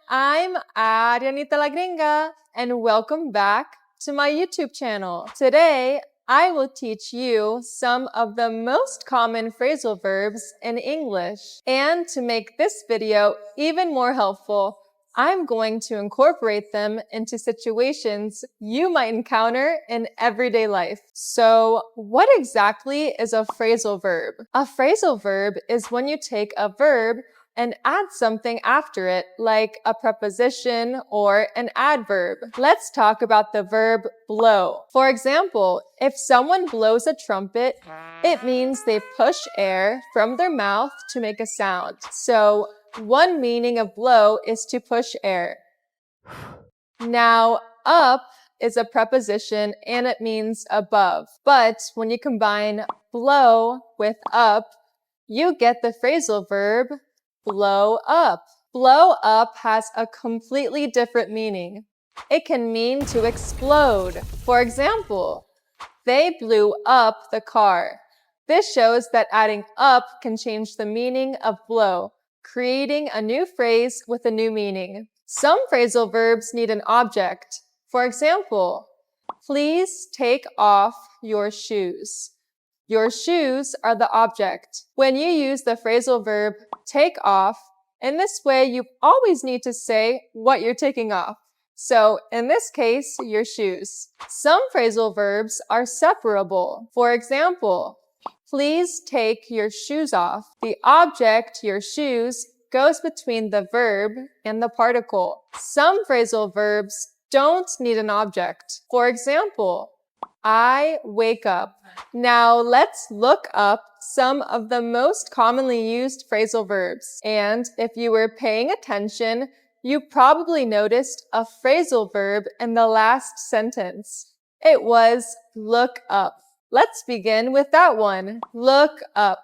I'm Arianita La Gringa, and welcome back to my YouTube channel. Today, I will teach you some of the most common phrasal verbs in English. And to make this video even more helpful, I'm going to incorporate them into situations you might encounter in everyday life. So, what exactly is a phrasal verb? A phrasal verb is when you take a verb and add something after it, like a preposition or an adverb. Let's talk about the verb blow. For example, if someone blows a trumpet, it means they push air from their mouth to make a sound. So, one meaning of blow is to push air. Now, up is a preposition and it means above. But when you combine blow with up, you get the phrasal verb blow up. Blow up has a completely different meaning. It can mean to explode. For example, they blew up the car. This shows that adding up can change the meaning of blow, creating a new phrase with a new meaning. Some phrasal verbs need an object. For example, please take off your shoes. Your shoes are the object. When you use the phrasal verb take off, in this way you always need to say what you're taking off. So, in this case, your shoes. Some phrasal verbs are separable. For example, please take your shoes off. The object, your shoes, goes between the verb and the particle. Some phrasal verbs don't need an object. For example, I wake up. Now let's look up some of the most commonly used phrasal verbs. And if you were paying attention, you probably noticed a phrasal verb in the last sentence. It was look up. Let's begin with that one. Look up.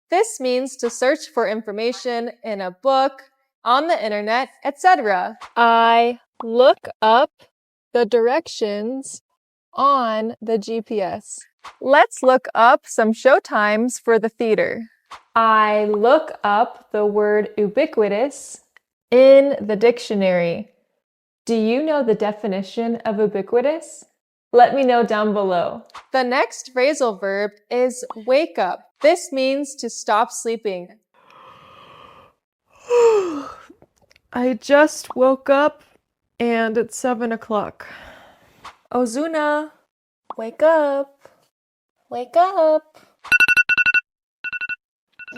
This means to search for information in a book, on the internet, etc. I look up the directions on the GPS. Let's look up some show times for the theater. I look up the word ubiquitous in the dictionary. Do you know the definition of ubiquitous? Let me know down below. The next phrasal verb is wake up. This means to stop sleeping. I just woke up and it's 7 o'clock. Ozuna, wake up. Wake up.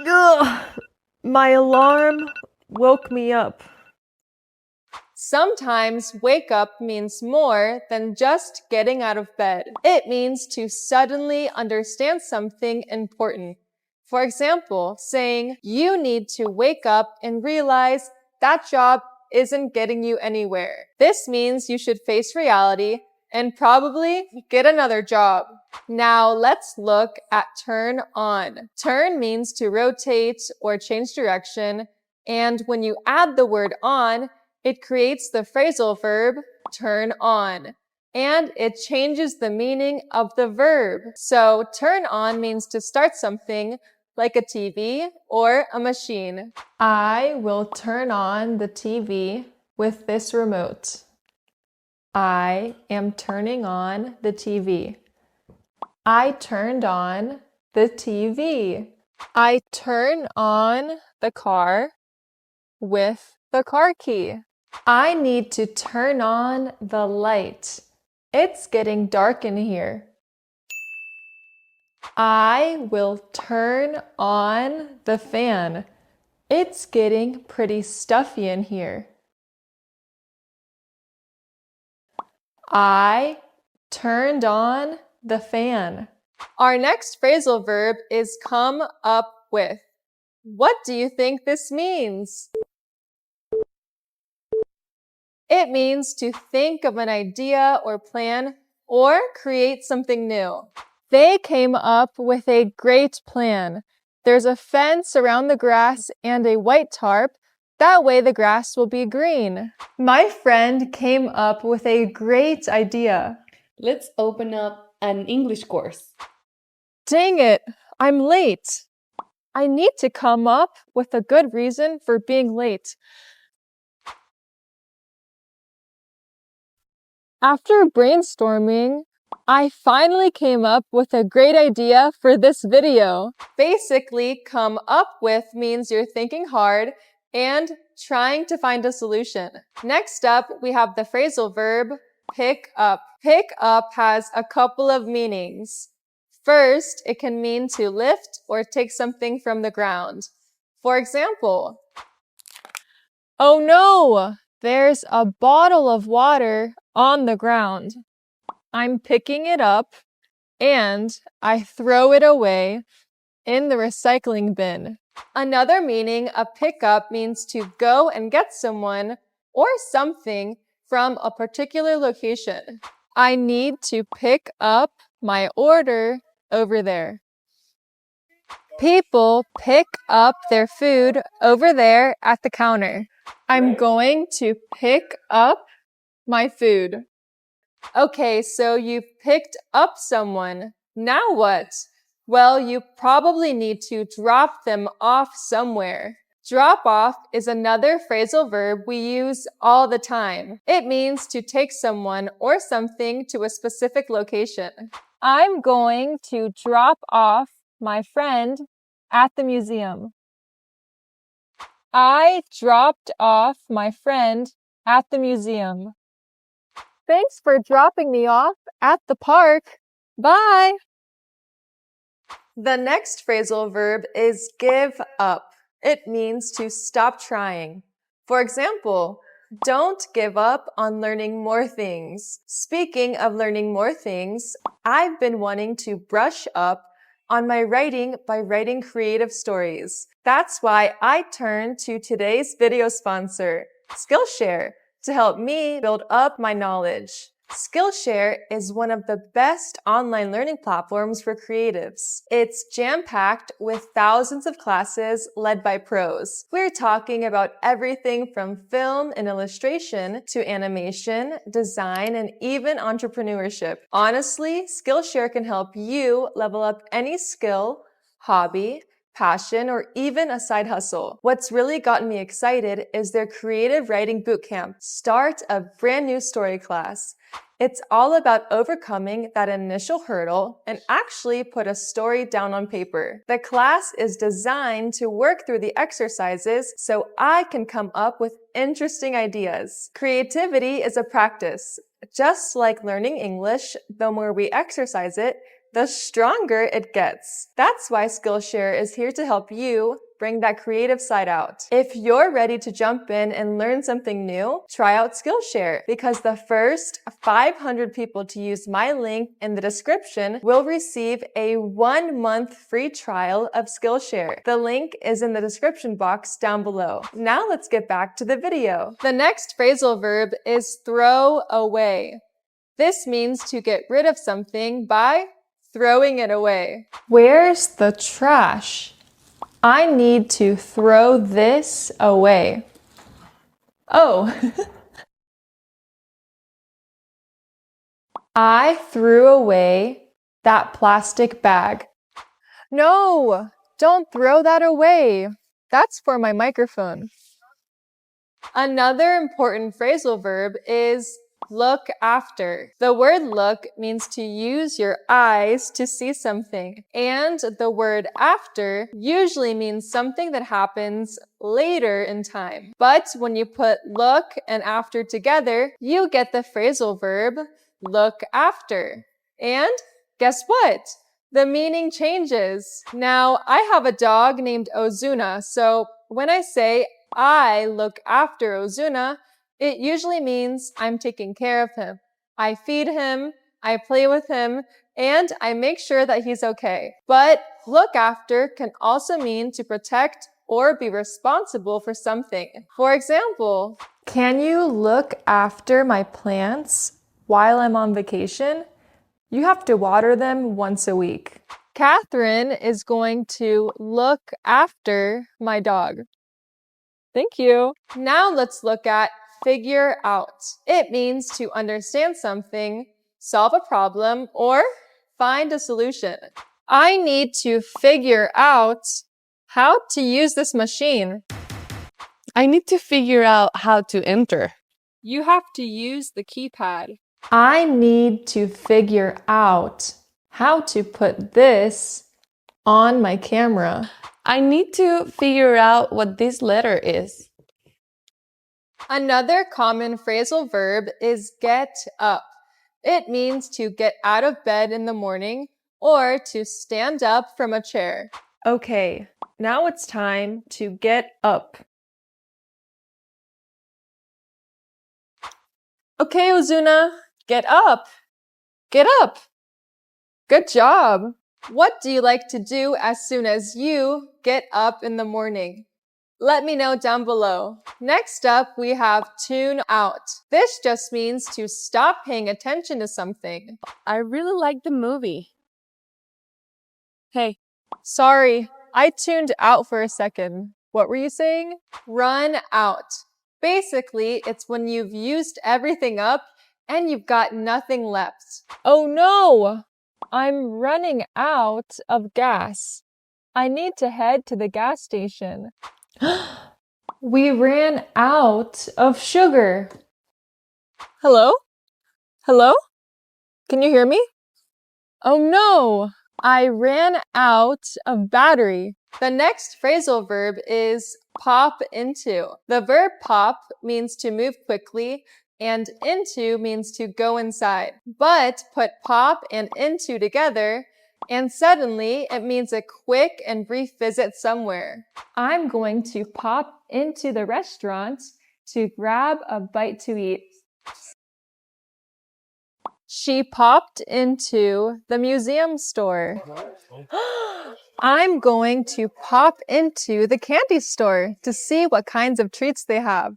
Ugh, my alarm woke me up. Sometimes wake up means more than just getting out of bed. It means to suddenly understand something important. For example, saying you need to wake up and realize that job isn't getting you anywhere. This means you should face reality and probably get another job. Now let's look at turn on. Turn means to rotate or change direction, and when you add the word on, it creates the phrasal verb turn on, and it changes the meaning of the verb. So turn on means to start something like a TV or a machine. I will turn on the TV with this remote. I am turning on the TV. I turned on the TV. I turn on the car with the car key. I need to turn on the light. It's getting dark in here. I will turn on the fan. It's getting pretty stuffy in here. I turned on the fan. Our next phrasal verb is come up with. What do you think this means? It means to think of an idea or plan or create something new. They came up with a great plan. There's a fence around the grass and a white tarp. That way the grass will be green. My friend came up with a great idea. Let's open up an English course. Dang it, I'm late. I need to come up with a good reason for being late. After brainstorming, I finally came up with a great idea for this video. Basically, come up with means you're thinking hard and trying to find a solution. Next up, we have the phrasal verb pick up. Pick up has a couple of meanings. First, it can mean to lift or take something from the ground. For example, oh no, there's a bottle of water on the ground. I'm picking it up and I throw it away in the recycling bin. Another meaning of pick up means to go and get someone or something from a particular location. I need to pick up my order over there. People pick up their food over there at the counter. I'm going to pick up my food. Okay, so you've picked up someone. Now what? Well, you probably need to drop them off somewhere. Drop off is another phrasal verb we use all the time. It means to take someone or something to a specific location. I'm going to drop off my friend at the museum. I dropped off my friend at the museum. Thanks for dropping me off at the park. Bye. The next phrasal verb is give up. It means to stop trying. For example, don't give up on learning more things. Speaking of learning more things, I've been wanting to brush up on my writing by writing creative stories. That's why I turned to today's video sponsor, Skillshare, to help me build up my knowledge. Skillshare is one of the best online learning platforms for creatives. It's jam-packed with thousands of classes led by pros. We're talking about everything from film and illustration to animation, design, and even entrepreneurship. Honestly, Skillshare can help you level up any skill, hobby, passion, or even a side hustle. What's really gotten me excited is their creative writing bootcamp, Start a Brand New Story class. It's all about overcoming that initial hurdle and actually put a story down on paper. The class is designed to work through the exercises so I can come up with interesting ideas. Creativity is a practice. Just like learning English, the more we exercise it, the stronger it gets. That's why Skillshare is here to help you bring that creative side out. If you're ready to jump in and learn something new, try out Skillshare because the first 500 people to use my link in the description will receive a 1-month free trial of Skillshare. The link is in the description box down below. Now let's get back to the video. The next phrasal verb is throw away. This means to get rid of something by throwing it away. Where's the trash? I need to throw this away. Oh. I threw away that plastic bag. No, don't throw that away. That's for my microphone. Another important phrasal verb is look after. The word look means to use your eyes to see something. And the word after usually means something that happens later in time. But when you put look and after together, you get the phrasal verb look after. And guess what? The meaning changes. Now, I have a dog named Ozuna, so when I say I look after Ozuna, it usually means I'm taking care of him. I feed him, I play with him, and I make sure that he's okay. But look after can also mean to protect or be responsible for something. For example, can you look after my plants while I'm on vacation? You have to water them once a week. Catherine is going to look after my dog. Thank you. Now let's look at figure out. It means to understand something, solve a problem, or find a solution. I need to figure out how to use this machine. I need to figure out how to enter. You have to use the keypad. I need to figure out how to put this on my camera. I need to figure out what this letter is. Another common phrasal verb is get up. It means to get out of bed in the morning or to stand up from a chair. Okay, now it's time to get up. Okay, Ozuna, get up. Get up. Good job. What do you like to do as soon as you get up in the morning? Let me know down below. Next up, we have tune out. This just means to stop paying attention to something. I really like the movie. Hey, Sorry, I tuned out for a second. What were you saying? Run out. Basically, it's when you've used everything up and you've got nothing left. Oh no! I'm running out of gas. I need to head to the gas station. We ran out of sugar. Hello? Hello? Can you hear me? Oh no! I ran out of battery. The next phrasal verb is pop into. The verb pop means to move quickly and into means to go inside. But put pop and into together and suddenly it means a quick and brief visit somewhere. I'm going to pop into the restaurant to grab a bite to eat. She popped into the museum store. I'm going to pop into the candy store to see what kinds of treats they have.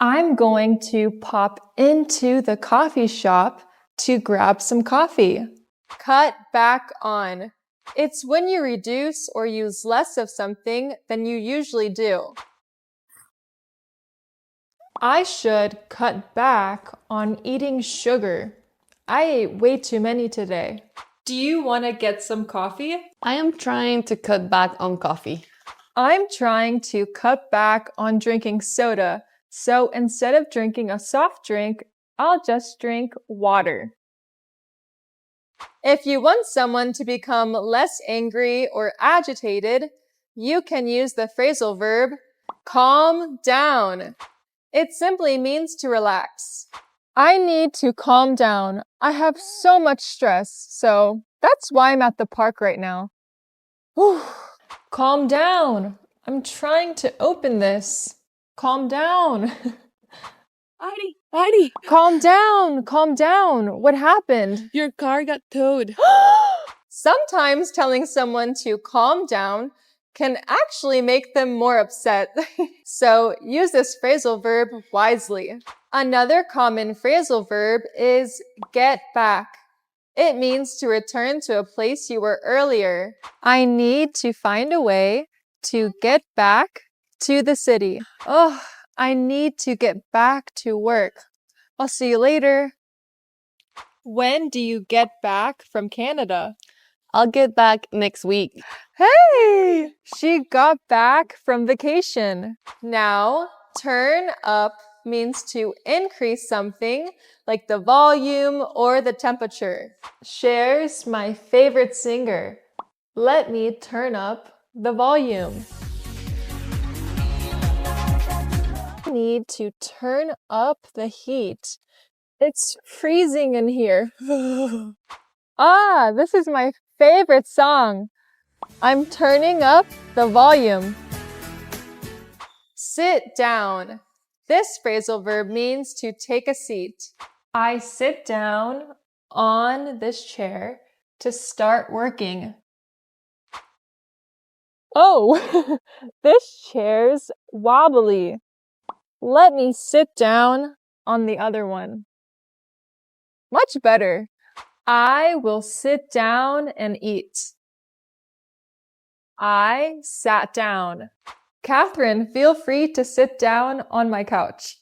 I'm going to pop into the coffee shop to grab some coffee. Cut back on. It's when you reduce or use less of something than you usually do. I should cut back on eating sugar. I ate way too many today. Do you want to get some coffee? I am trying to cut back on coffee. I'm trying to cut back on drinking soda, so instead of drinking a soft drink, I'll just drink water. If you want someone to become less angry or agitated, you can use the phrasal verb calm down. It simply means to relax. I need to calm down. I have so much stress, so that's why I'm at the park right now. Whew. Calm down. I'm trying to open this. Calm down. Heidi, Calm down. Calm down. What happened? your car got towed. Sometimes telling someone to calm down can actually make them more upset. So use this phrasal verb wisely. Another common phrasal verb is get back. It means to return to a place you were earlier. I need to find a way to get back to the city. Oh, I need to get back to work. I'll see you later. When do you get back from Canada? I'll get back next week. Hey! She got back from vacation. Now, turn up means to increase something like the volume or the temperature. Cher's my favorite singer. Let me turn up the volume. I need to turn up the heat. It's freezing in here. This is my favorite song. I'm turning up the volume. Sit down. This phrasal verb means to take a seat. I sit down on this chair to start working. Oh, this chair's wobbly. Let me sit down on the other one. Much better. I will sit down and eat. I sat down. Catherine, feel free to sit down on my couch.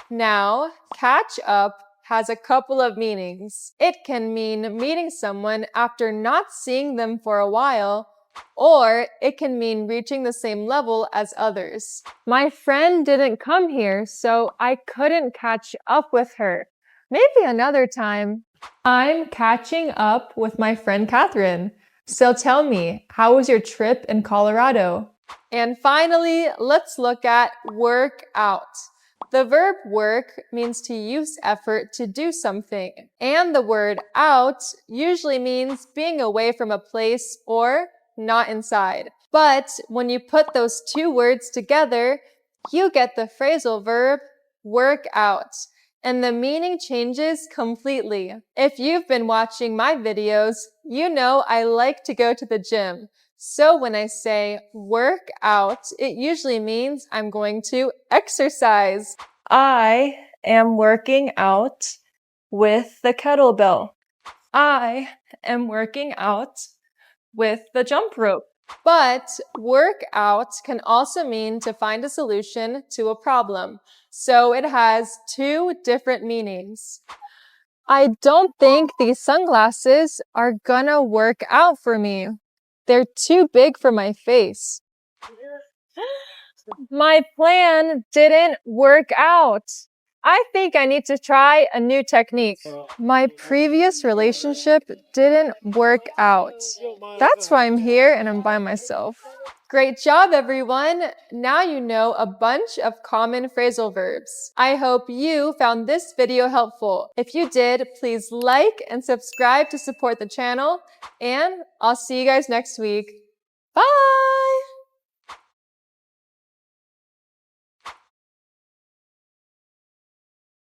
Now, catch up has a couple of meanings. It can mean meeting someone after not seeing them for a while, Or it can mean reaching the same level as others. My friend didn't come here, so I couldn't catch up with her. Maybe another time. I'm catching up with my friend Catherine. So tell me, how was your trip in Colorado? And finally, let's look at work out. The verb work means to use effort to do something, and the word out usually means being away from a place or not inside. But when you put those two words together, you get the phrasal verb work out, and the meaning changes completely. If you've been watching my videos, you know I like to go to the gym. So when I say work out, it usually means I'm going to exercise. I am working out with the kettlebell. I am working out with the jump rope. But work out can also mean to find a solution to a problem. So it has two different meanings. I don't think these sunglasses are gonna work out for me. They're too big for my face. My plan didn't work out. I think I need to try a new technique. My previous relationship didn't work out. That's why I'm here and I'm by myself. Great job, everyone! Now you know a bunch of common phrasal verbs. I hope you found this video helpful. If you did, please like and subscribe to support the channel, and I'll see you guys next week. Bye!